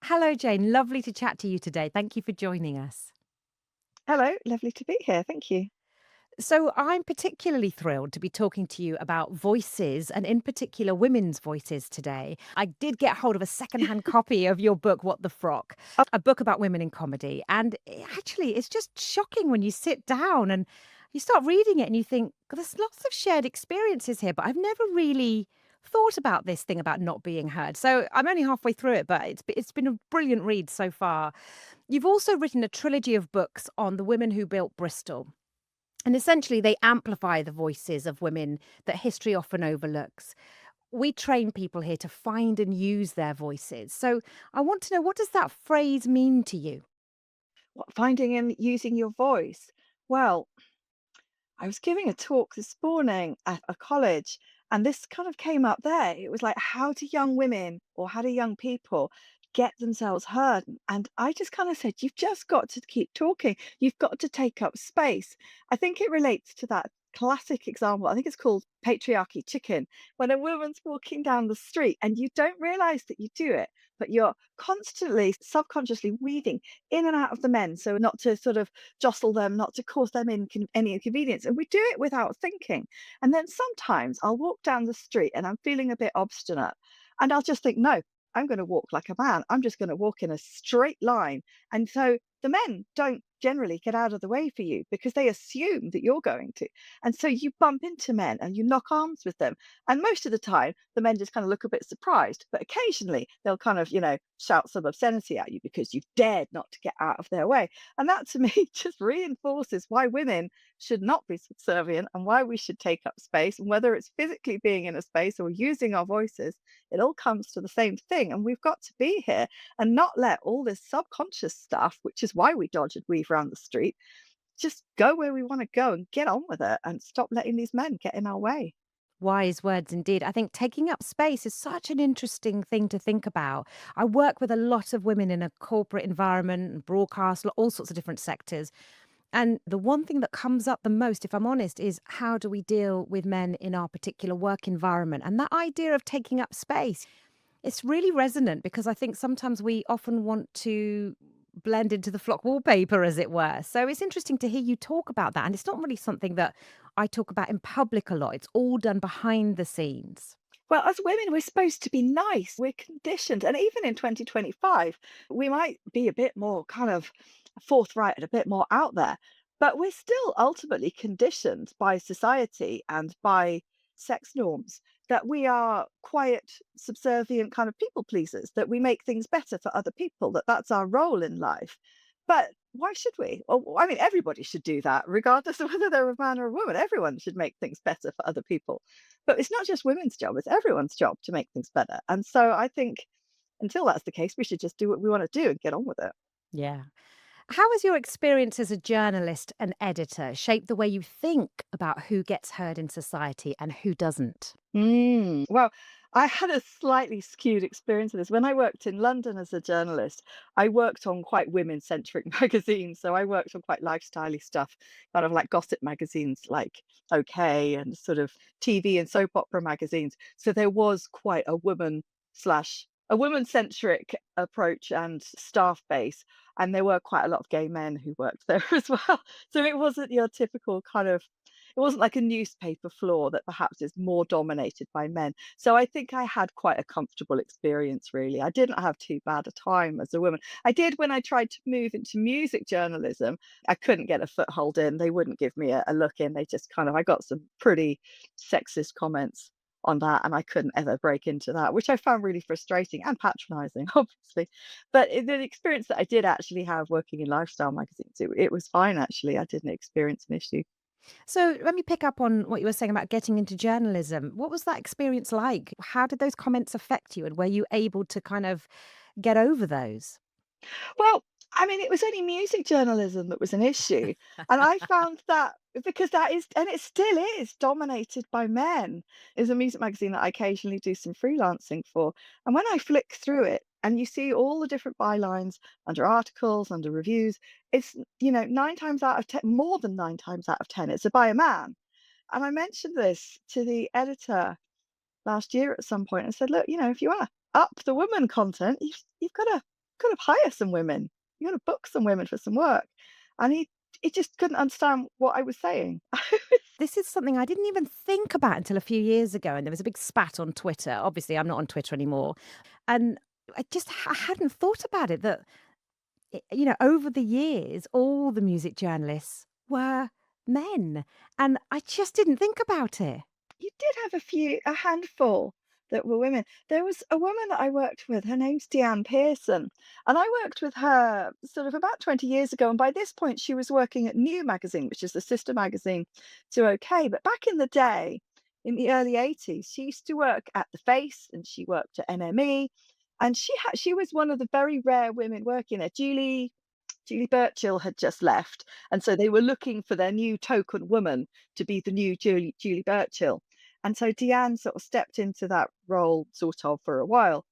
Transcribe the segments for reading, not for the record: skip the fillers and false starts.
Hello, Jane. Lovely to chat to you today. Thank you for joining us. Hello, lovely to be here. Thank you. So, I'm particularly thrilled to be talking to you about voices and, in particular, women's voices today. I did get hold of a secondhand copy of your book, What the Frock, Oh, a book about women in comedy. And actually, it's just shocking when you sit down and you start reading it and you think, "God, there's lots of shared experiences here, but I've never really thought about this thing about not being heard." So, I'm only halfway through it, but it's been a brilliant read so far. You've also written a trilogy of books on the women who built Bristol. And essentially, they amplify the voices of women that history often overlooks. We train people here to find and use their voices. So I want to know, what does that phrase mean to you? what, finding and using your voice. Well, I was giving a talk this morning at a college, and this kind of came up there. It was like, how do young women or how do young people get themselves heard? And I just kind of said, you've just got to keep talking. You've got to take up space. I think it relates to that classic example. I think it's called patriarchy chicken, when a woman's walking down the street and you don't realize that you do it, but you're constantly subconsciously weaving in and out of the men. So not to sort of jostle them, not to cause them any inconvenience. And we do it without thinking. And then sometimes I'll walk down the street and I'm feeling a bit obstinate. And I'll just think, no, I'm going to walk like a man. I'm just going to walk in a straight line. And so the men don't generally get out of the way for you because they assume that you're going to. And so you bump into men and you knock arms with them. And most of the time, the men just kind of look a bit surprised. But occasionally, they'll kind of, shout some obscenity at you because you've dared not to get out of their way. And that to me just reinforces why women should not be subservient and why we should take up space. And whether it's physically being in a space or using our voices, it all comes to the same thing. And we've got to be here and not let all this subconscious stuff, which is why we dodge and weave around the street, just go where we want to go and get on with it and stop letting these men get in our way. Wise words indeed. I think taking up space is such an interesting thing to think about. I work with a lot of women in a corporate environment and broadcast, all sorts of different sectors. And the one thing that comes up the most, if I'm honest, is how do we deal with men in our particular work environment? And that idea of taking up space, it's really resonant because I think sometimes we often want to blend into the flock wallpaper, as it were. So it's interesting to hear you talk about that. And it's not really something that I talk about in public a lot. It's all done behind the scenes. Well, as women, we're supposed to be nice. We're conditioned. And even in 2025, we might be a bit more kind of forthright and a bit more out there, but we're still ultimately conditioned by society and by sex norms that we are quiet, subservient kind of people pleasers, that we make things better for other people, that that's our role in life. But why should we? Well, I mean, everybody should do that, regardless of whether they're a man or a woman. Everyone should make things better for other people. But it's not just women's job, it's everyone's job to make things better. And so I think until that's the case, we should just do what we want to do and get on with it. Yeah. How has your experience as a journalist and editor shaped the way you think about who gets heard in society and who doesn't? Well, I had a slightly skewed experience of this. When I worked in London as a journalist, I worked on quite women-centric magazines. So I worked on quite lifestyle stuff, kind of like gossip magazines like OK and sort of TV and soap opera magazines. So there was quite a woman-centric approach and staff base. And there were quite a lot of gay men who worked there as well. So it wasn't your typical kind of it wasn't like a newspaper floor that perhaps is more dominated by men. So I think I had quite a comfortable experience, really. I didn't have too bad a time as a woman. I did when I tried to move into music journalism. I couldn't get a foothold in. They wouldn't give me a look in. They just kind of, I got some pretty sexist comments on that, and I couldn't ever break into that, which I found really frustrating and patronizing, obviously. But the experience that I did actually have working in lifestyle magazines, it was fine, actually. I didn't experience an issue. So let me pick up on what you were saying about getting into journalism. What was that experience like? How did those comments affect you? And were you able to kind of get over those? Well, I mean, it was only music journalism that was an issue. And I found that because that is, and it still is, dominated by men, is a music magazine that I occasionally do some freelancing for. And when I flick through it and you see all the different bylines under articles, under reviews, it's, 9 times out of 10, more than 9 times out of 10, it's by a man. And I mentioned this to the editor last year at some point and said, look, if you want to up the woman content, you've got to got to hire some women. You got to book some women for some work." And he just couldn't understand what I was saying. This is something I didn't even think about until a few years ago, and there was a big spat on Twitter. Obviously, I'm not on Twitter anymore, and I hadn't thought about it that over the years, all the music journalists were men, and I just didn't think about it. You did have a handful that were women. There was a woman that I worked with, her name's Deanne Pearson, and I worked with her sort of about 20 years ago, and by this point she was working at New magazine, which is the sister magazine to OK. But back in the day, in the early 80s, she used to work at The Face and she worked at NME, and she was one of the very rare women working there. Julie Burchill had just left, and so they were looking for their new token woman to be the new Julie Burchill. And so Deanne sort of stepped into that role sort of for a while.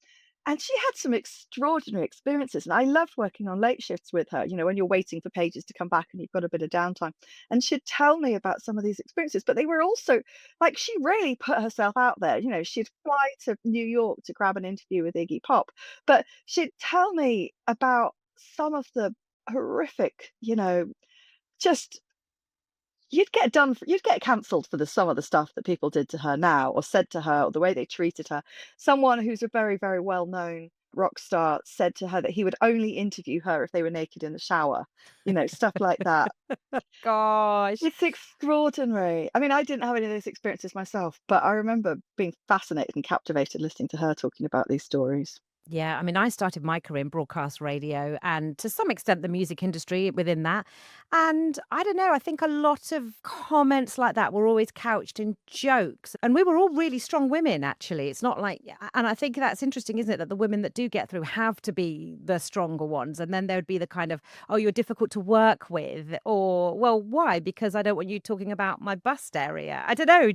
And she had some extraordinary experiences. And I loved working on late shifts with her, when you're waiting for pages to come back and you've got a bit of downtime. And she'd tell me about some of these experiences, but they were also like she really put herself out there. She'd fly to New York to grab an interview with Iggy Pop, but she'd tell me about some of the horrific, just you'd get cancelled for some of the stuff that people did to her now or said to her or the way they treated her. Someone who's a very, very well-known rock star said to her that he would only interview her if they were naked in the shower, stuff like that. Gosh. It's extraordinary. I mean, I didn't have any of those experiences myself, but I remember being fascinated and captivated listening to her talking about these stories. Yeah, I mean, I started my career in broadcast radio and to some extent the music industry within that. And I don't know, I think a lot of comments like that were always couched in jokes. And we were all really strong women, actually. It's not like, and I think that's interesting, isn't it? That the women that do get through have to be the stronger ones. And then there would be the kind of, oh, you're difficult to work with. Or, well, why? Because I don't want you talking about my bust area. I don't know,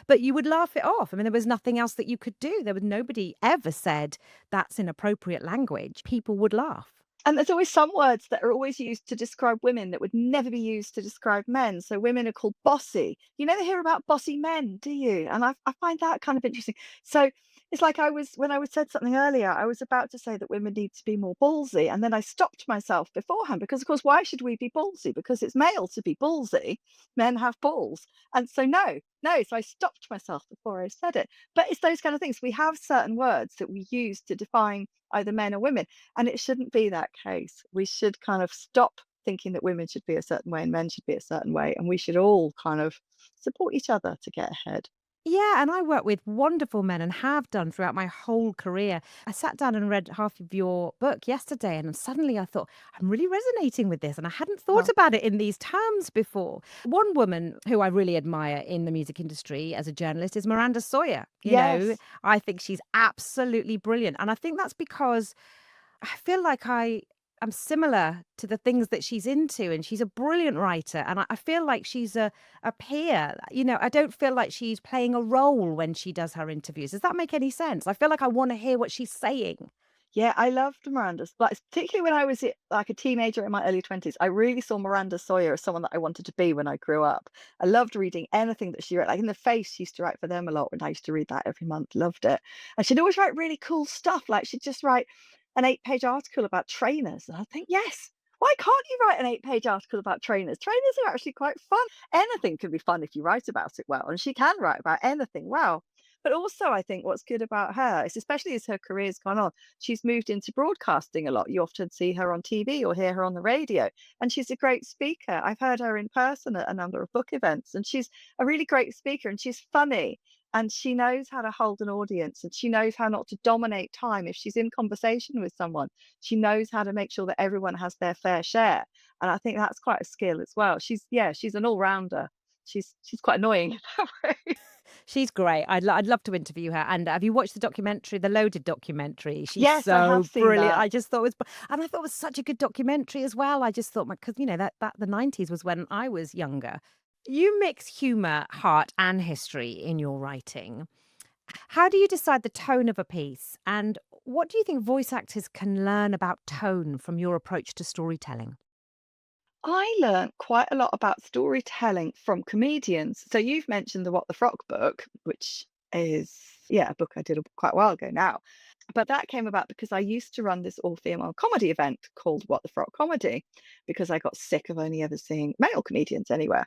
but you would laugh it off. I mean, there was nothing else that you could do. There was nobody ever said, that's inappropriate language, people would laugh. And there's always some words that are always used to describe women that would never be used to describe men. So women are called bossy. You never hear about bossy men, do you? And I find that kind of interesting. So it's like when I was said something earlier, I was about to say that women need to be more ballsy. And then I stopped myself beforehand because, of course, why should we be ballsy? Because it's male to be ballsy. Men have balls. And so, no, no. So I stopped myself before I said it. But it's those kind of things. We have certain words that we use to define either men or women. And it shouldn't be that case. We should kind of stop thinking that women should be a certain way and men should be a certain way. And we should all kind of support each other to get ahead. Yeah, and I work with wonderful men and have done throughout my whole career. I sat down and read half of your book yesterday, and suddenly I thought, I'm really resonating with this. And I hadn't thought Oh, about it in these terms before. One woman who I really admire in the music industry as a journalist is Miranda Sawyer. yes. I think she's absolutely brilliant. And I think that's because I feel like I'm similar to the things that she's into, and she's a brilliant writer, and I feel like she's a peer. I don't feel like she's playing a role when she does her interviews. Does that make any sense? I feel like I wanna hear what she's saying. Yeah, I loved Miranda's, like, particularly when I was like a teenager in my early 20s. I really saw Miranda Sawyer as someone that I wanted to be when I grew up. I loved reading anything that she wrote. Like in The Face, she used to write for them a lot, and I used to read that every month. Loved it. And she'd always write really cool stuff. Like she'd just write an 8-page article about trainers. And I think, yes, why can't you write an 8-page article about trainers? Trainers are actually quite fun. Anything can be fun if you write about it well, and she can write about anything well. But also, I think what's good about her is, especially as her career's gone on, she's moved into broadcasting a lot. You often see her on TV or hear her on the radio, and she's a great speaker. I've heard her in person at a number of book events, and she's a really great speaker, and she's funny, and she knows how to hold an audience, and she knows how not to dominate time. If she's in conversation with someone, she knows how to make sure that everyone has their fair share. And I think that's quite a skill as well. She's an all-rounder. She's quite annoying in that way. She's great. I'd love to interview her. And have you watched the documentary, the Loaded documentary? She's Yes, I have so seen brilliant. that. I just thought it was, and I thought it was such a good documentary as well. I just thought, because that the 90s was when I was younger. You mix humor, heart, and history in your writing. How do you decide the tone of a piece? And what do you think voice actors can learn about tone from your approach to storytelling? I learned quite a lot about storytelling from comedians. So you've mentioned the What the Frog book, which is, yeah, a book I did quite a while ago now. But that came about because I used to run this all-female comedy event called What the Frog Comedy, because I got sick of only ever seeing male comedians anywhere.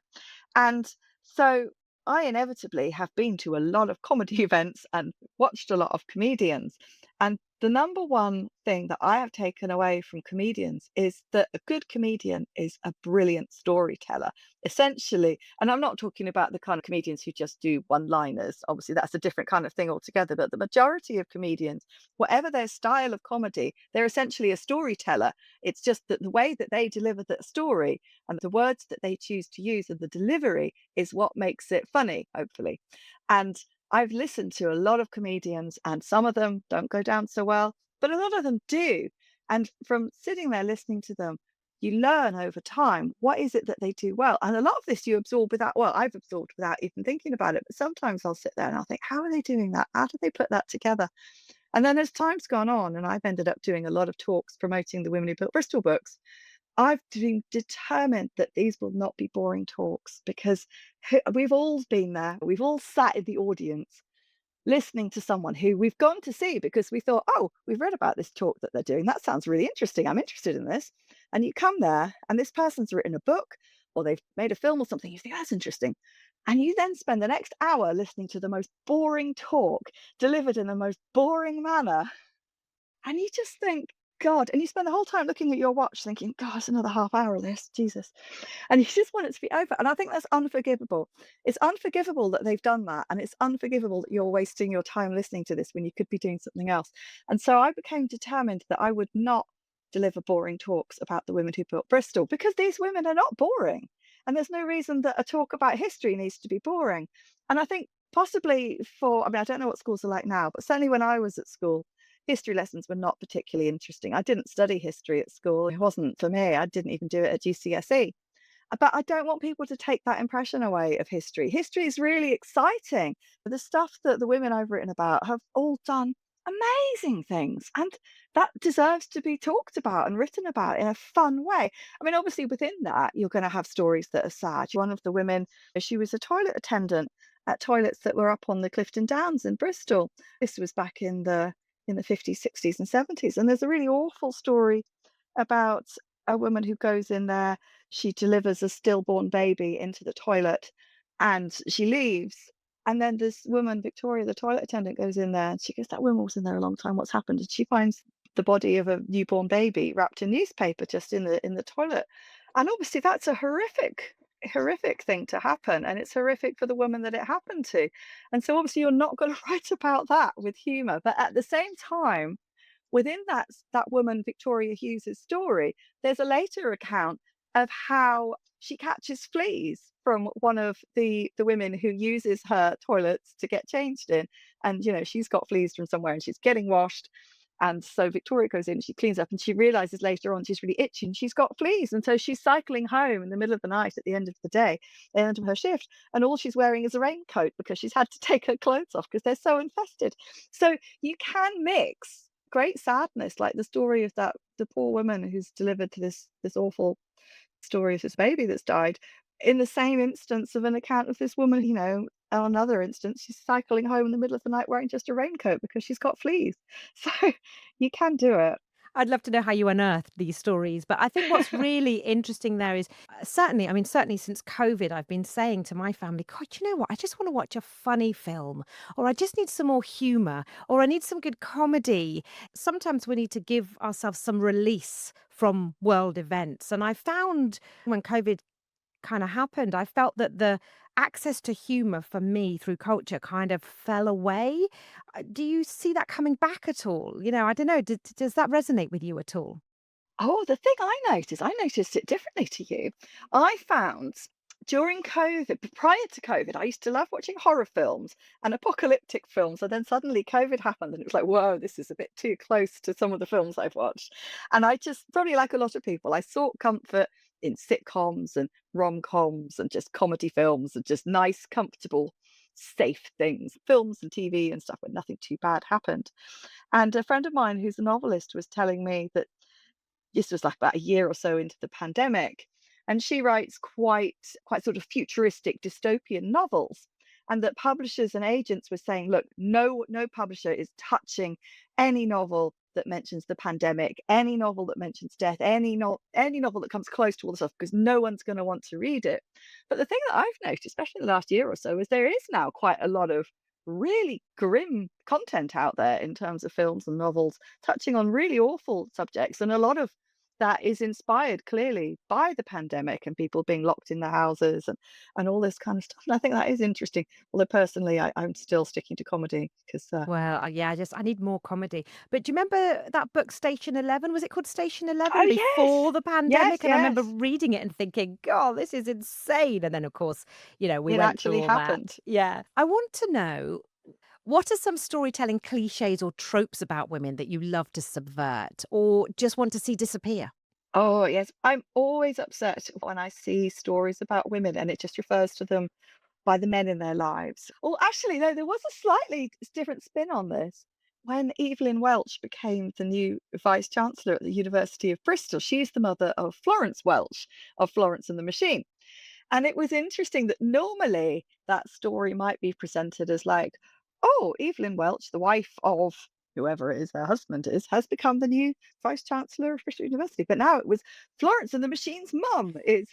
And so I inevitably have been to a lot of comedy events and watched a lot of comedians. And the number one thing that I have taken away from comedians is that a good comedian is a brilliant storyteller, essentially. And I'm not talking about the kind of comedians who just do one liners. Obviously, that's a different kind of thing altogether. But the majority of comedians, whatever their style of comedy, they're essentially a storyteller. It's just that the way that they deliver that story and the words that they choose to use and the delivery is what makes it funny, hopefully. And I've listened to a lot of comedians, and some of them don't go down so well, but a lot of them do. And from sitting there listening to them, you learn over time what is it that they do well. And a lot of this you absorb without, well, I've absorbed without even thinking about it. But sometimes I'll sit there and I'll think, how are they doing that? How do they put that together? And then as time's gone on, and I've ended up doing a lot of talks promoting the Women Who Built Bristol books, I've been determined that these will not be boring talks because we've all been there. We've all sat in the audience listening to someone who we've gone to see because we thought, oh, we've read about this talk that they're doing. That sounds really interesting. I'm interested in this. And you come there, and this person's written a book or they've made a film or something. You think that's interesting. And you then spend the next hour listening to the most boring talk delivered in the most boring manner. And you just think, God, and you spend the whole time looking at your watch thinking, God, it's another half hour of this, Jesus. And you just want it to be over. And I think that's unforgivable. It's unforgivable that they've done that. And it's unforgivable that you're wasting your time listening to this when you could be doing something else. And so I became determined that I would not deliver boring talks about the women who built Bristol because these women are not boring. And there's no reason that a talk about history needs to be boring. And I think possibly for, I mean, I don't know what schools are like now, but certainly when I was at school, history lessons were not particularly interesting. I didn't study history at school. It wasn't for me. I didn't even do it at GCSE. But I don't want people to take that impression away of history. History is really exciting. The stuff that the women I've written about have all done amazing things, and that deserves to be talked about and written about in a fun way. I mean, obviously, within that, you're going to have stories that are sad. One of the women, she was a toilet attendant at toilets that were up on the Clifton Downs in Bristol. This was back in the 50s, 60s, and 70s, and there's a really awful story about a woman who goes in there. She delivers a stillborn baby into the toilet and she leaves. And then this woman, Victoria, the toilet attendant, goes in there and she goes, that woman was in there a long time. What's happened? And she finds the body of a newborn baby wrapped in newspaper just in the toilet. And obviously that's a horrific thing to happen. And it's horrific for the woman that it happened to. And so obviously you're not going to write about that with humor. But at the same time, within that woman, Victoria Hughes's story, there's a later account of how she catches fleas from one of the women who uses her toilets to get changed in. And, you know, she's got fleas from somewhere and she's getting washed. And so Victoria goes in, she cleans up, and she realizes later on she's really itchy and she's got fleas. And so she's cycling home in the middle of the night at the end of the day, the end of her shift, and all she's wearing is a raincoat because she's had to take her clothes off because they're so infested. So you can mix great sadness, like the story of that the poor woman who's delivered to this awful story of this baby that's died, in the same instance of an account of this woman, you know, on another instance, she's cycling home in the middle of the night wearing just a raincoat because she's got fleas. So you can do it. I'd love to know how you unearthed these stories. But I think what's really interesting there is certainly, I mean, certainly since COVID, I've been saying to my family, God, you know what? I just want to watch a funny film, or I just need some more humor, or I need some good comedy. Sometimes we need to give ourselves some release from world events. And I found when COVID kind of happened, I felt that the access to humor for me through culture kind of fell away. Do you see that coming back at all? You know, I don't know. Does that resonate with you at all? Oh, the thing I noticed it differently to you. I found during COVID, prior to COVID, I used to love watching horror films and apocalyptic films. And then suddenly COVID happened and it was like, whoa, this is a bit too close to some of the films I've watched. And I just, probably like a lot of people, I sought comfort in sitcoms and rom-coms and just comedy films and just nice, comfortable, safe things, films and TV and stuff where nothing too bad happened. And a friend of mine who's a novelist was telling me that this was like about a year or so into the pandemic, and she writes quite sort of futuristic dystopian novels. and that publishers and agents were saying, look, no publisher is touching any novel that mentions the pandemic, any novel that mentions death, any novel that comes close to all the stuff, because no one's going to want to read it. But the thing that I've noticed, especially in the last year or so, is there is now quite a lot of really grim content out there in terms of films and novels touching on really awful subjects, and a lot of that is inspired clearly by the pandemic and people being locked in their houses and all this kind of stuff. And I think that is interesting. Although personally, I'm still sticking to comedy because Well, yeah, I need more comedy. But do you remember that book Station 11? Was it called Station 11 oh before yes, the yes, pandemic? And I remember yes, reading it and thinking, God, this is insane. And then, of course, we it went through actually all that. happened. Yeah. I want to know, what are some storytelling cliches or tropes about women that you love to subvert or just want to see disappear? Oh yes, I'm always upset when I see stories about women and it just refers to them by the men in their lives. Or actually, no, there was a slightly different spin on this. When Evelyn Welch became the new Vice Chancellor at the University of Bristol, she's the mother of Florence Welch of Florence and the Machine. And it was interesting that normally that story might be presented as like, oh, Evelyn Welch, the wife of whoever it is her husband is, has become the new Vice Chancellor of Bristol University. But now it was Florence and the Machine's mum is.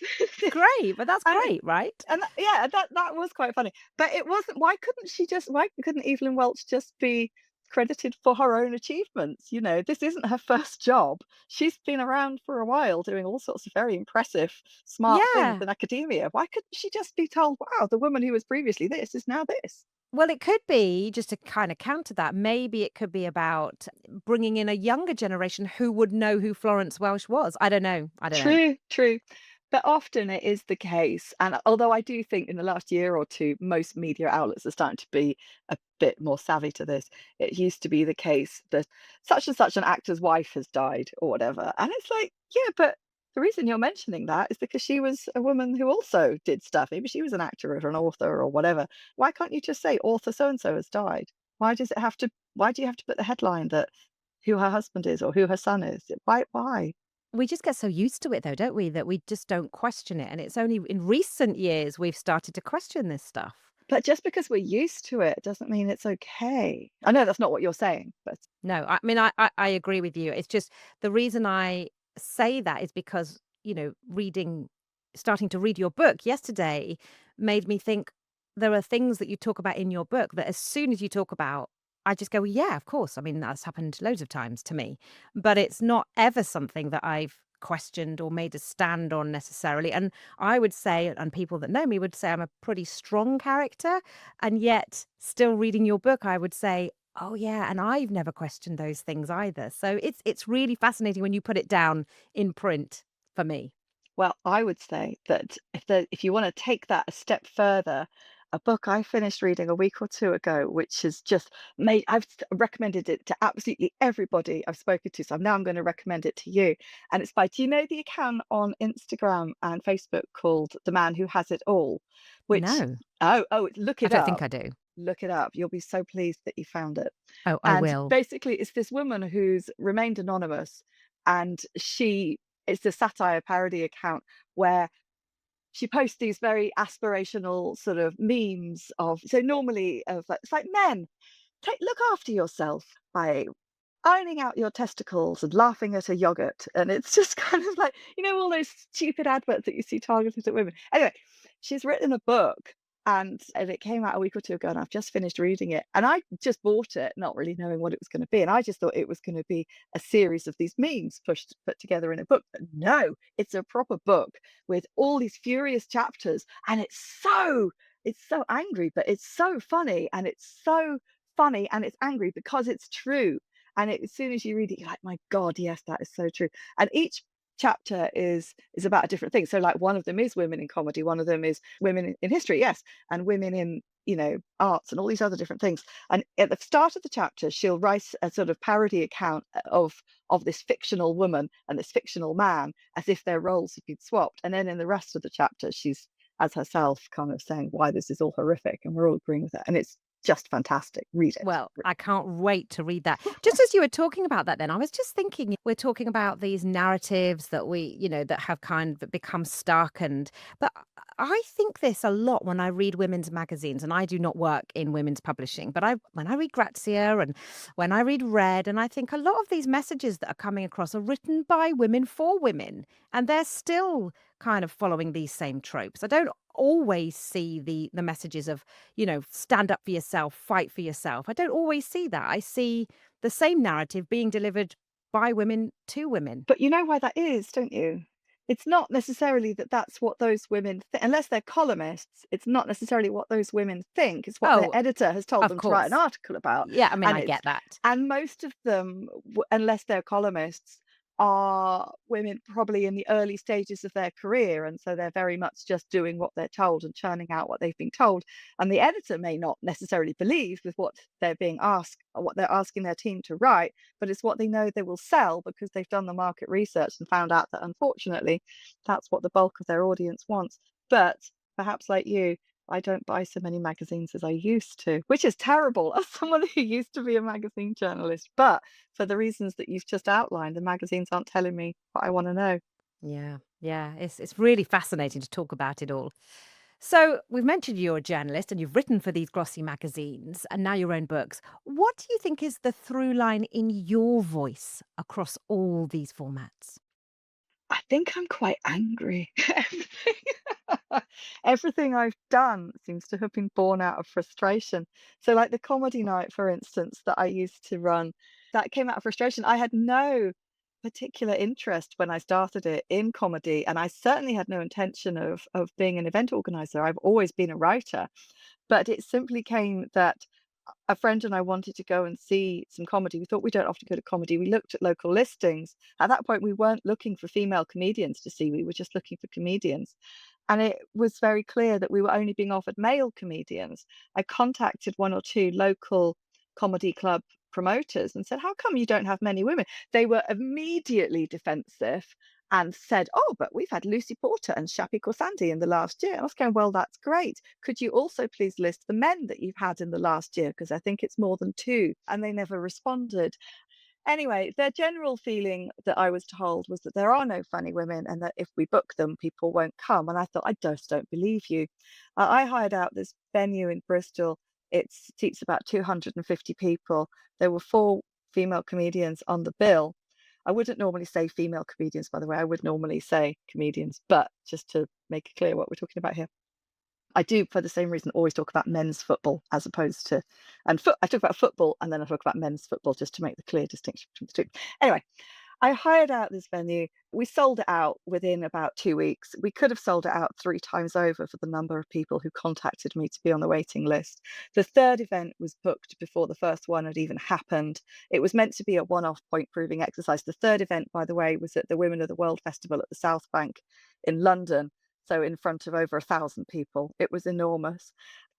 Great. But that's and great, right? yeah, that was quite funny. But it wasn't, why couldn't Evelyn Welch just be credited for her own achievements? This isn't her first job. She's been around for a while doing all sorts of very impressive, smart things Yeah. in academia. Why couldn't she just be told, wow, the woman who was previously this is now this? Well, it could be, just to kind of counter that, maybe it could be about bringing in a younger generation who would know who Florence Welsh was. I don't know. I don't know. True, true. But often it is the case, and although I do think in the last year or two, most media outlets are starting to be a bit more savvy to this. It used to be the case that such and such an actor's wife has died or whatever. And it's like, yeah, but the reason you're mentioning that is because she was a woman who also did stuff. Maybe she was an actor or an author or whatever. Why can't you just say author so and so has died? Why do you have to put the headline that who her husband is or who her son is? Why? We just get so used to it, though, don't we? That we just don't question it. And it's only in recent years we've started to question this stuff. But just because we're used to it doesn't mean it's okay. I know that's not what you're saying, but No, I mean, I agree with you. It's just the reason I say that is because, starting to read your book yesterday made me think there are things that you talk about in your book that as soon as you talk about, I just go, well, yeah, of course. I mean, that's happened loads of times to me, but it's not ever something that I've questioned or made a stand on necessarily. And I would say, and people that know me would say I'm a pretty strong character. And yet, still reading your book, I would say, oh, yeah, and I've never questioned those things either. So it's really fascinating when you put it down in print for me. well, I would say that if you wanna take that a step further, a book I finished reading a week or 2 ago, which has just made recommended it to absolutely everybody I've spoken to, so now I'm gonna recommend it to you, and it's by do you know the account on Instagram and Facebook called The Man Who Has It All? Which No, look I it don't think up. I do. Look it up. You'll be so pleased that you found it. Oh, I And will. basically, it's this woman who's remained anonymous, and it's a satire parody account where she posts these very aspirational sort of memes of so normally of like it's like men look after yourself by ironing out your testicles and laughing at a yogurt. And it's just kind of like, all those stupid adverts that you see targeted at women. Anyway, she's written a book and it came out a week or two ago and I've just finished reading it. And I just bought it, not really knowing what it was going to be. And I just thought it was going to be a series of these memes put together in a book. But no, it's a proper book with all these furious chapters. And it's so angry, but it's so funny and it's so funny and it's angry because it's true. And as soon as you read it, you're like, my God, yes, that is so true. And each chapter is about a different thing. So like one of them is women in comedy, one of them is women in history, yes, and women in arts and all these other different things. And at the start of the chapter, she'll write a sort of parody account of this fictional woman and this fictional man as if their roles have been swapped. And then in the rest of the chapter, she's as herself kind of saying why this is all horrific and we're all agreeing with it. And it's just fantastic. Read it. Well, I can't wait to read that. Just as you were talking about that then, I was just thinking we're talking about these narratives that that have kind of become stuck but I think this a lot when I read women's magazines, and I do not work in women's publishing, but when I read Grazia and when I read Red, and I think a lot of these messages that are coming across are written by women for women, and they're still kind of following these same tropes. I don't always see the messages of stand up for yourself, fight for yourself. I don't always see that. I see the same narrative being delivered by women to women. But you know why that is, don't you? It's not necessarily that that's what those women unless they're columnists, it's not necessarily what those women think, it's what their Oh, editor has told of them to write an course. article about, Yeah, I mean, and I it's get that. and most of them, unless they're columnists, are women probably in the early stages of their career, and so they're very much just doing what they're told and churning out what they've been told, and the editor may not necessarily believe with what they're being asked or what they're asking their team to write, but it's what they know they will sell because they've done the market research and found out that unfortunately that's what the bulk of their audience wants. But perhaps like you, I don't buy so many magazines as I used to, which is terrible as someone who used to be a magazine journalist. But for the reasons that you've just outlined, the magazines aren't telling me what I want to know. Yeah, yeah. It's really fascinating to talk about it all. So we've mentioned you're a journalist and you've written for these glossy magazines and now your own books. What do you think is the through line in your voice across all these formats? I think I'm quite angry. Everything everything I've done seems to have been born out of frustration. So, like the comedy night, for instance, that I used to run, that came out of frustration. I had no particular interest when I started it in comedy, and I certainly had no intention of being an event organizer. I've always been a writer, but it simply came that a friend and I wanted to go and see some comedy. We thought we don't often go to comedy. We looked at local listings. At that point, we weren't looking for female comedians to see. We were just looking for comedians. And it was very clear that we were only being offered male comedians. I contacted one or two local comedy club promoters and said, "How come you don't have many women?" They were immediately defensive and said, "Oh, but we've had Lucy Porter and Shappy Khorsandi in the last year." And I was going, "Well, that's great. Could you also please list the men that you've had in the last year? Because I think it's more than two." And they never responded. Anyway, their general feeling that I was told was that there are no funny women and that if we book them, people won't come. And I thought, I just don't believe you. I hired out this venue in Bristol. It seats about 250 people. There were four female comedians on the bill. I wouldn't normally say female comedians, by the way. I would normally say comedians, but just to make it clear what we're talking about here. I do, for the same reason, always talk about men's football as opposed to, I talk about football and then I talk about men's football just to make the clear distinction between the two. Anyway, I hired out this venue. We sold it out within about 2 weeks. We could have sold it out three times over for the number of people who contacted me to be on the waiting list. The third event was booked before the first one had even happened. It was meant to be a one-off point proving exercise. The third event, by the way, was at the Women of the World Festival at the South Bank in London. So in front of over 1,000 people. It was enormous.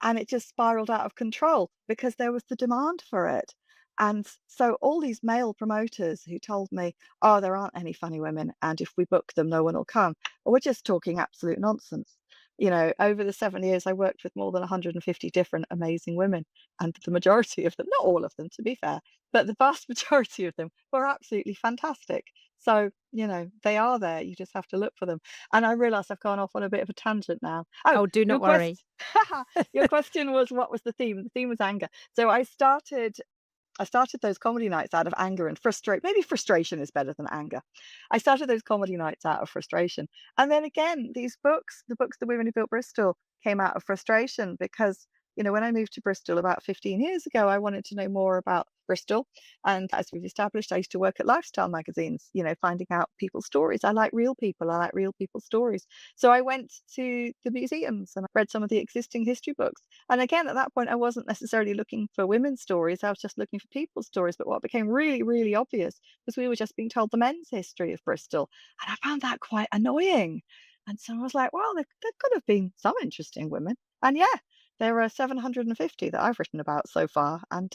And it just spiraled out of control because there was the demand for it. And so all these male promoters who told me, "Oh, there aren't any funny women, and if we book them, no one will come." Well, we're just talking absolute nonsense. Over the 7 years, I worked with more than 150 different amazing women, and the majority of them, not all of them, to be fair, but the vast majority of them were absolutely fantastic. So, they are there. You just have to look for them. And I realize I've gone off on a bit of a tangent now. Oh, Oh, do not your worry. question, your question was what was the theme? The theme was anger. So I started those comedy nights out of anger and frustration. Maybe frustration is better than anger. I started those comedy nights out of frustration. And then again, these books, the books, The Women Who Built Bristol, came out of frustration because, when I moved to Bristol about 15 years ago, I wanted to know more about Bristol. And as we've established, I used to work at lifestyle magazines, finding out people's stories. I like real people. I like real people's stories. So I went to the museums and I read some of the existing history books. And again, at that point, I wasn't necessarily looking for women's stories. I was just looking for people's stories. But what became really, really obvious was we were just being told the men's history of Bristol. And I found that quite annoying. And so I was like, well, there could have been some interesting women. And yeah, there are 750 that I've written about so far, and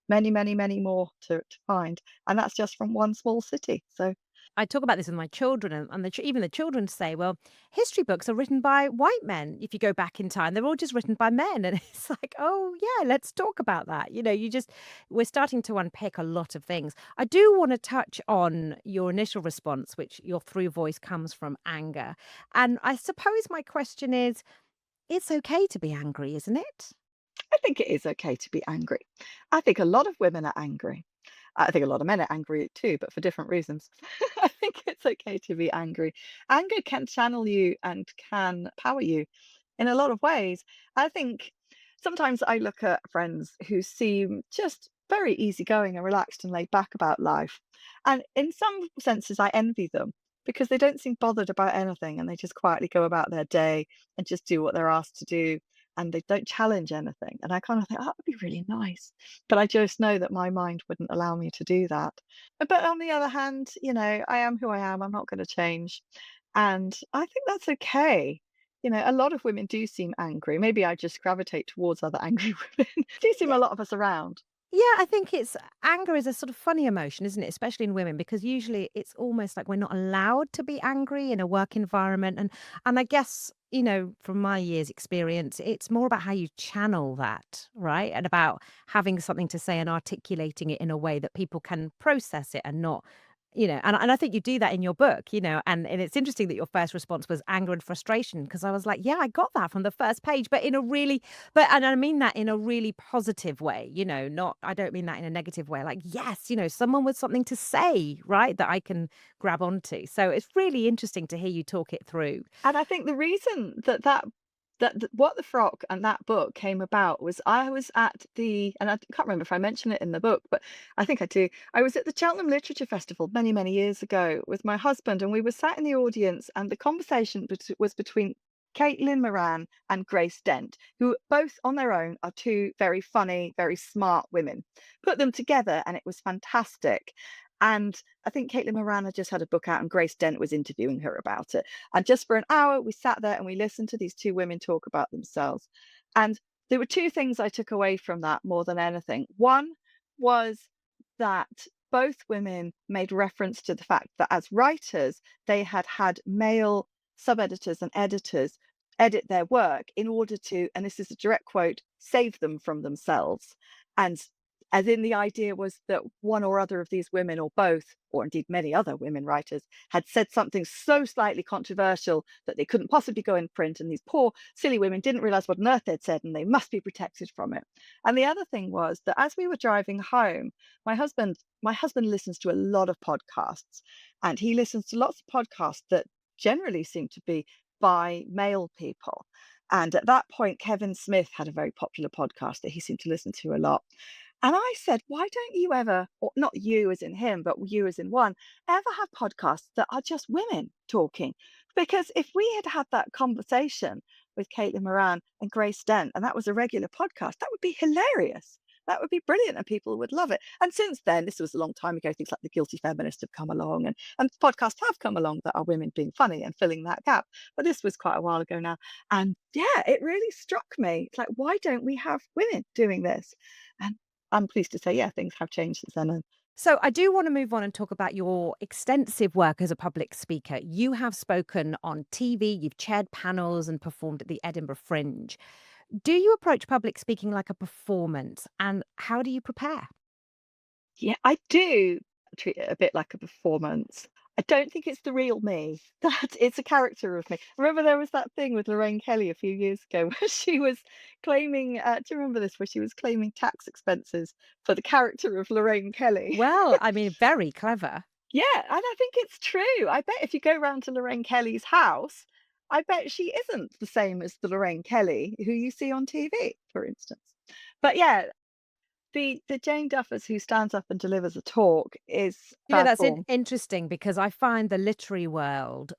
many, many, many more to find. And that's just from one small city. So I talk about this with my children, and even the children say, "Well, history books are written by white men. If you go back in time, they're all just written by men." And it's like, "Oh yeah, let's talk about that." We're starting to unpick a lot of things. I do want to touch on your initial response, which your through voice comes from anger, and I suppose my question is, it's okay to be angry, isn't it? I think it is okay to be angry. I think a lot of women are angry. I think a lot of men are angry too, but for different reasons. I think it's okay to be angry. Anger can channel you and can power you in a lot of ways. I think sometimes I look at friends who seem just very easygoing and relaxed and laid back about life. And in some senses, I envy them because they don't seem bothered about anything and they just quietly go about their day and just do what they're asked to do. And they don't challenge anything. And I kind of think, oh, that would be really nice. But I just know that my mind wouldn't allow me to do that. But on the other hand, I am who I am. I'm not going to change. And I think that's okay. A lot of women do seem angry. Maybe I just gravitate towards other angry women. Do seem a lot of us around. Yeah, I think it's anger is a sort of funny emotion, isn't it? Especially in women, because usually it's almost like we're not allowed to be angry in a work environment. And I guess, from my years experience, it's more about how you channel that, right? And about having something to say and articulating it in a way that people can process it and not, and I think you do that in your book, and it's interesting that your first response was anger and frustration, because I was like, yeah, I got that from the first page, but in a really and I mean that in a really positive way, not I don't mean that in a negative way. Like, yes, someone with something to say, right, that I can grab onto. So it's really interesting to hear you talk it through. And I think the reason that What the Frock and that book came about was I was at and I can't remember if I mentioned it in the book, but I think I do. I was at the Cheltenham Literature Festival many, many years ago with my husband, and we were sat in the audience, and the conversation was between Caitlin Moran and Grace Dent, who both on their own are two very funny, very smart women. Put them together, and it was fantastic. And I think Caitlin Moran had just had a book out, and Grace Dent was interviewing her about it. And just for an hour, we sat there and we listened to these two women talk about themselves. And there were two things I took away from that more than anything. One was that both women made reference to the fact that as writers, they had had male sub editors and editors edit their work in order to, and this is a direct quote, save them from themselves. And as in the idea was that one or other of these women, or both, or indeed many other women writers, had said something so slightly controversial that they couldn't possibly go in print. And these poor, silly women didn't realize what on earth they'd said, and they must be protected from it. And the other thing was that as we were driving home, my husband listens to a lot of podcasts, and he listens to lots of podcasts that generally seem to be by male people. And at that point, Kevin Smith had a very popular podcast that he seemed to listen to a lot. And I said, why don't you ever, or not you as in him, but you as in one, ever have podcasts that are just women talking? Because if we had had that conversation with Caitlin Moran and Grace Dent, and that was a regular podcast, that would be hilarious. That would be brilliant and people would love it. And since then, this was a long time ago, things like The Guilty Feminist have come along, and podcasts have come along that are women being funny and filling that gap. But this was quite a while ago now. And yeah, it really struck me. It's like, why don't we have women doing this? And I'm pleased to say, yeah, things have changed since then. And So I do want to move on and talk about your extensive work as a public speaker. You have spoken on TV, you've chaired panels and performed at the Edinburgh Fringe. Do you approach public speaking like a performance, and how do you prepare? yeah, I do treat it a bit like a performance. I don't think it's the real me. That it's a character of me. Remember there was that thing with Lorraine Kelly a few years ago where she was claiming, do you remember this? Where she was claiming tax expenses for the character of Lorraine Kelly. Well, I mean, very clever. Yeah, and I think it's true. I bet if you go round to Lorraine Kelly's house, I bet she isn't the same as the Lorraine Kelly who you see on TV, for instance. But yeah, the Jane Duffus who stands up and delivers a talk is bad That's form. interesting, because I find the literary world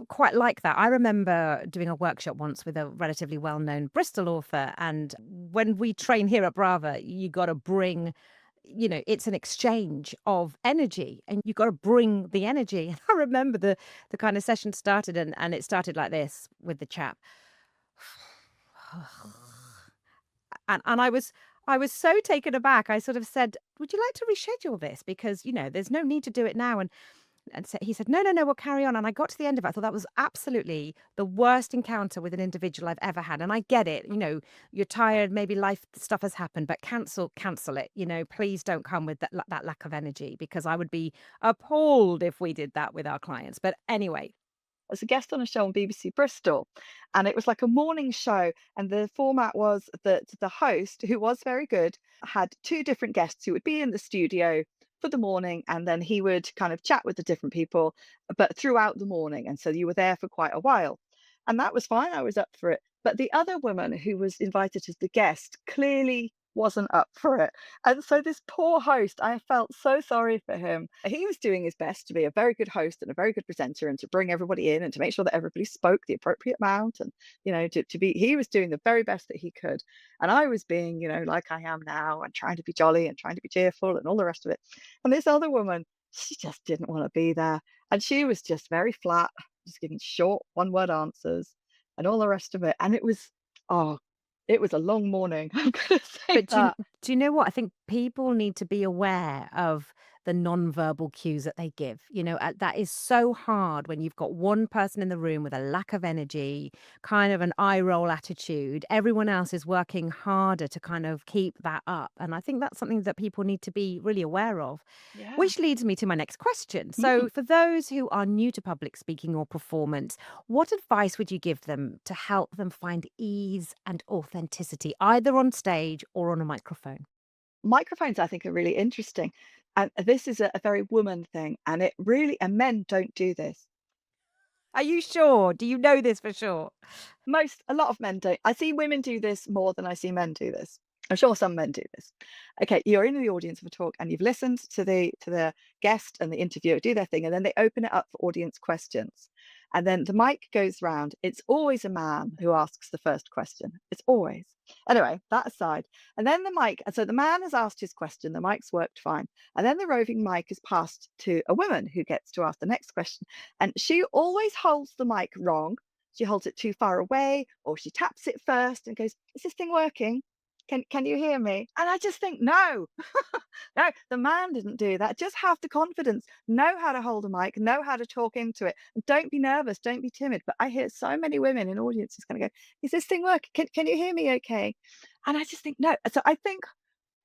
quite like that. I remember doing a workshop once with a relatively well known Bristol author. And when we train here at Brava, you got to bring, it's an exchange of energy, and you got to bring the energy. And I remember the kind of session started, and it started like this with the chap. And I was so taken aback. I sort of said, "Would you like to reschedule this? Because, there's no need to do it now." And And so he said, "No, no, no, we'll carry on." And I got to the end of it. I thought that was absolutely the worst encounter with an individual I've ever had. And I get it. You're tired. Maybe life stuff has happened, but cancel it. Please don't come with that lack of energy, because I would be appalled if we did that with our clients. But anyway, As a guest on a show on BBC Bristol, and it was like a morning show. And the format was that the host, who was very good, had two different guests who would be in the studio for the morning, and then he would kind of chat with the different people, but throughout the morning. And so you were there for quite a while. And that was fine. I was up for it. But the other woman who was invited as the guest clearly wasn't up for it. And so this poor host, I felt so sorry for him. He was doing his best to be a very good host and a very good presenter and to bring everybody in and to make sure that everybody spoke the appropriate amount and, he was doing the very best that he could. And I was being, like I am now, and trying to be jolly and trying to be cheerful and all the rest of it. And this other woman, she just didn't want to be there. And she was just very flat, just giving short one word answers and all the rest of it. And oh, it was a long morning. I'm going to say but that. do you know what? I think people need to be aware of the nonverbal cues that they give. That is so hard when you've got one person in the room with a lack of energy, kind of an eye roll attitude. Everyone else is working harder to kind of keep that up. And I think that's something that people need to be really aware of. Yeah. Which leads me to my next question. Mm. So, for those who are new to public speaking or performance, what advice would you give them to help them find ease and authenticity, either on stage or on a microphone? Microphones, I think, are really interesting. And this is a very woman thing. And and men don't do this. Are you sure? Do you know this for sure? A lot of men don't. I see women do this more than I see men do this. I'm sure some men do this. Okay, you're in the audience of a talk and you've listened to the guest and the interviewer do their thing, and then they open it up for audience questions. And then the mic goes round. It's always a man who asks the first question. It's always. Anyway, that aside. And so the man has asked his question, the mic's worked fine. And then the roving mic is passed to a woman who gets to ask the next question. And she always holds the mic wrong. She holds it too far away, or she taps it first and goes, "Is this thing working? Can you hear me?" And I just think, no, no, the man didn't do that. Just have the confidence, know how to hold a mic, know how to talk into it, and don't be nervous, don't be timid. But I hear so many women in audiences kind of go, "Is this thing working? Can you hear me okay?" And I just think, no. So I think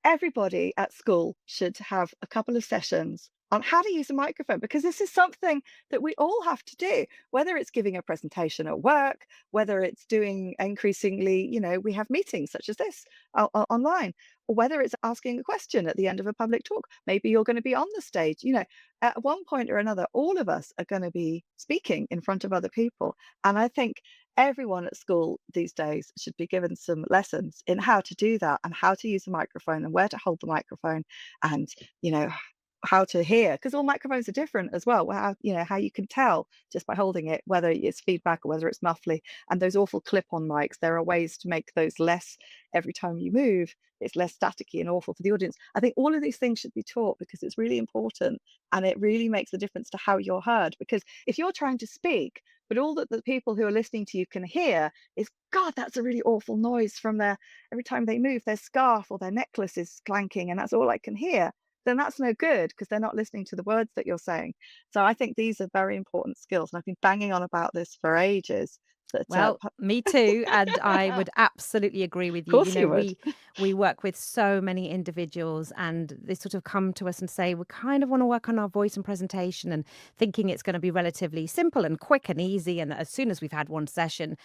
everybody at school should have a couple of sessions on how to use a microphone, because this is something that we all have to do, whether it's giving a presentation at work, whether it's doing increasingly, we have meetings such as this online, or whether it's asking a question at the end of a public talk. Maybe you're going to be on the stage, at one point or another, all of us are going to be speaking in front of other people. And I think everyone at school these days should be given some lessons in how to do that and how to use the microphone and where to hold the microphone and, you know, how to hear, because all microphones are different as well. How you can tell just by holding it whether it's feedback or whether it's muffly. And those awful clip-on mics, there are ways to make those less every time you move. It's less staticky and awful for the audience. I think all of these things should be taught because it's really important, and it really makes a difference to how you're heard. Because if you're trying to speak, but all that the people who are listening to you can hear is, God, that's a really awful noise from every time they move, their scarf or their necklace is clanking, and that's all I can hear, then that's no good because they're not listening to the words that you're saying. So I think these are very important skills. And I've been banging on about this for ages. That, Well, me too, and I of would absolutely agree with you. course you would. We work with so many individuals, and they sort of come to us and say, "We kind of want to work on our voice and presentation," and thinking it's going to be relatively simple and quick and easy. And as soon as we've had one session,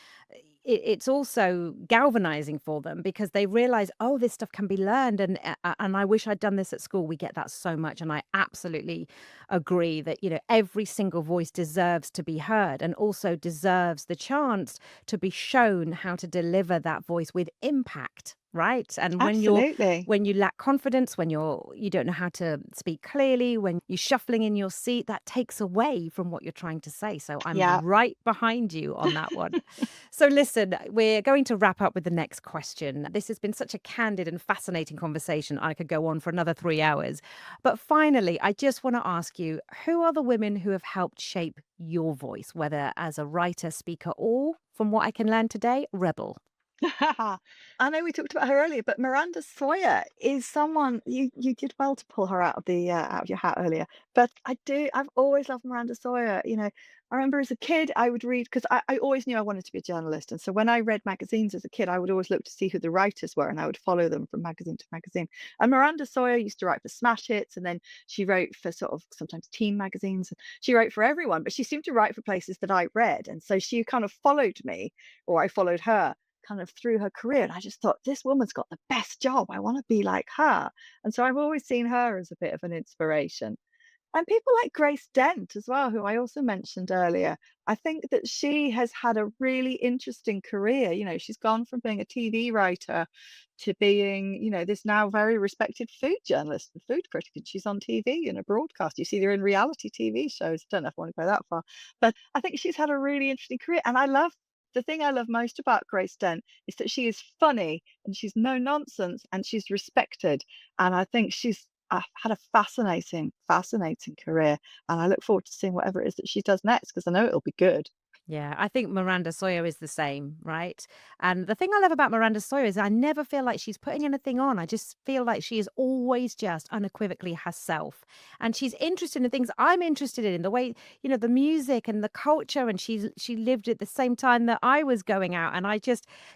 it's also galvanizing for them because they realize, oh, this stuff can be learned, and I wish I'd done this at school. We get that so much, and I absolutely agree that every single voice deserves to be heard and also deserves the chance to be shown how to deliver that voice with impact, right? And Absolutely. when you lack confidence, when you don't know how to speak clearly, when you're shuffling in your seat, that takes away from what you're trying to say. So I'm Yeah. right behind you on that one. So listen, we're going to wrap up with the next question. This has been such a candid and fascinating conversation. I could go on for another 3 hours. But finally, I just want to ask you, who are the women who have helped shape your voice, whether as a writer, speaker, or, from what I can learn today, rebel? I know we talked about her earlier, but Miranda Sawyer is someone you did well to pull her out of your hat earlier. But I've always loved Miranda Sawyer. I remember as a kid I would read because I always knew I wanted to be a journalist. And so when I read magazines as a kid, I would always look to see who the writers were and I would follow them from magazine to magazine. And Miranda Sawyer used to write for Smash Hits and then she wrote for sort of sometimes teen magazines. She wrote for everyone, but she seemed to write for places that I read. And so she kind of followed me, or I followed her kind of through her career. And I just thought, this woman's got the best job. I want to be like her. And so I've always seen her as a bit of an inspiration. And people like Grace Dent as well, who I also mentioned earlier. I think that she has had a really interesting career. She's gone from being a TV writer to being, this now very respected food journalist and food critic. And she's on TV in a broadcast. You see her in reality TV shows. Don't know if I want to go that far, but I think she's had a really interesting career. And the thing I love most about Grace Dent is that she is funny and she's no nonsense and she's respected. And I think she's had a fascinating, fascinating career, and I look forward to seeing whatever it is that she does next because I know it'll be good. Yeah, I think Miranda Sawyer is the same, right? And the thing I love about Miranda Sawyer is I never feel like she's putting anything on. I just feel like she is always just unequivocally herself. And she's interested in things I'm interested in, the way, the music and the culture. And she lived at the same time that I was going out. And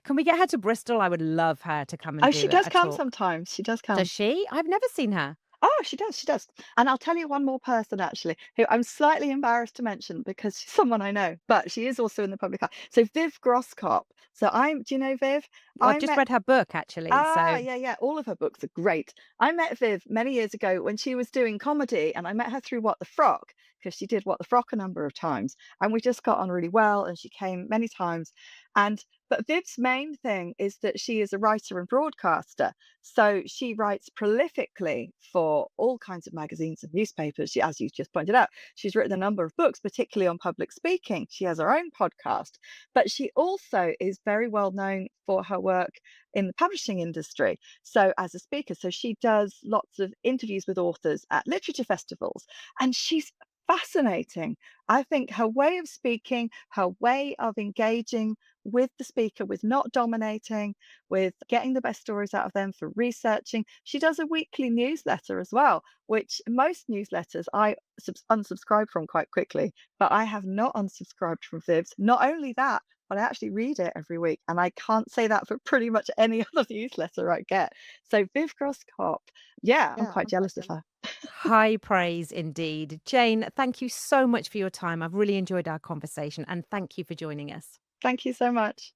can we get her to Bristol? I would love her to come and Oh, do she a does come talk. sometimes. She does Does come. she? I've never seen her. Oh, she does, she does. And I'll tell you one more person actually, who I'm slightly embarrassed to mention because she's someone I know, but she is also in the public eye. So Viv Groskop. Do you know Viv? I've I just met read her book, actually. So Yeah, yeah, all of her books are great. I met Viv many years ago when she was doing comedy, and I met her through What the Frock, because she did What the Frock a number of times, and we just got on really well, and she came many times. But Viv's main thing is that she is a writer and broadcaster. So she writes prolifically for all kinds of magazines and newspapers. As you just pointed out, she's written a number of books, particularly on public speaking. She has her own podcast, but she also is very well known for her work in the publishing industry. So as a speaker, so she does lots of interviews with authors at literature festivals, and she's fascinating. I think her way of speaking, her way of engaging with the speaker, with not dominating, with getting the best stories out of them, for researching. She does a weekly newsletter as well, which most newsletters I unsubscribe from quite quickly, but I have not unsubscribed from Viv's. Not only that, but I actually read it every week, and I can't say that for pretty much any other newsletter I get. So Viv Groskop, yeah, I'm quite jealous of her. high praise indeed. Jane, thank you so much for your time. I've really enjoyed our conversation and thank you for joining us. Thank you so much.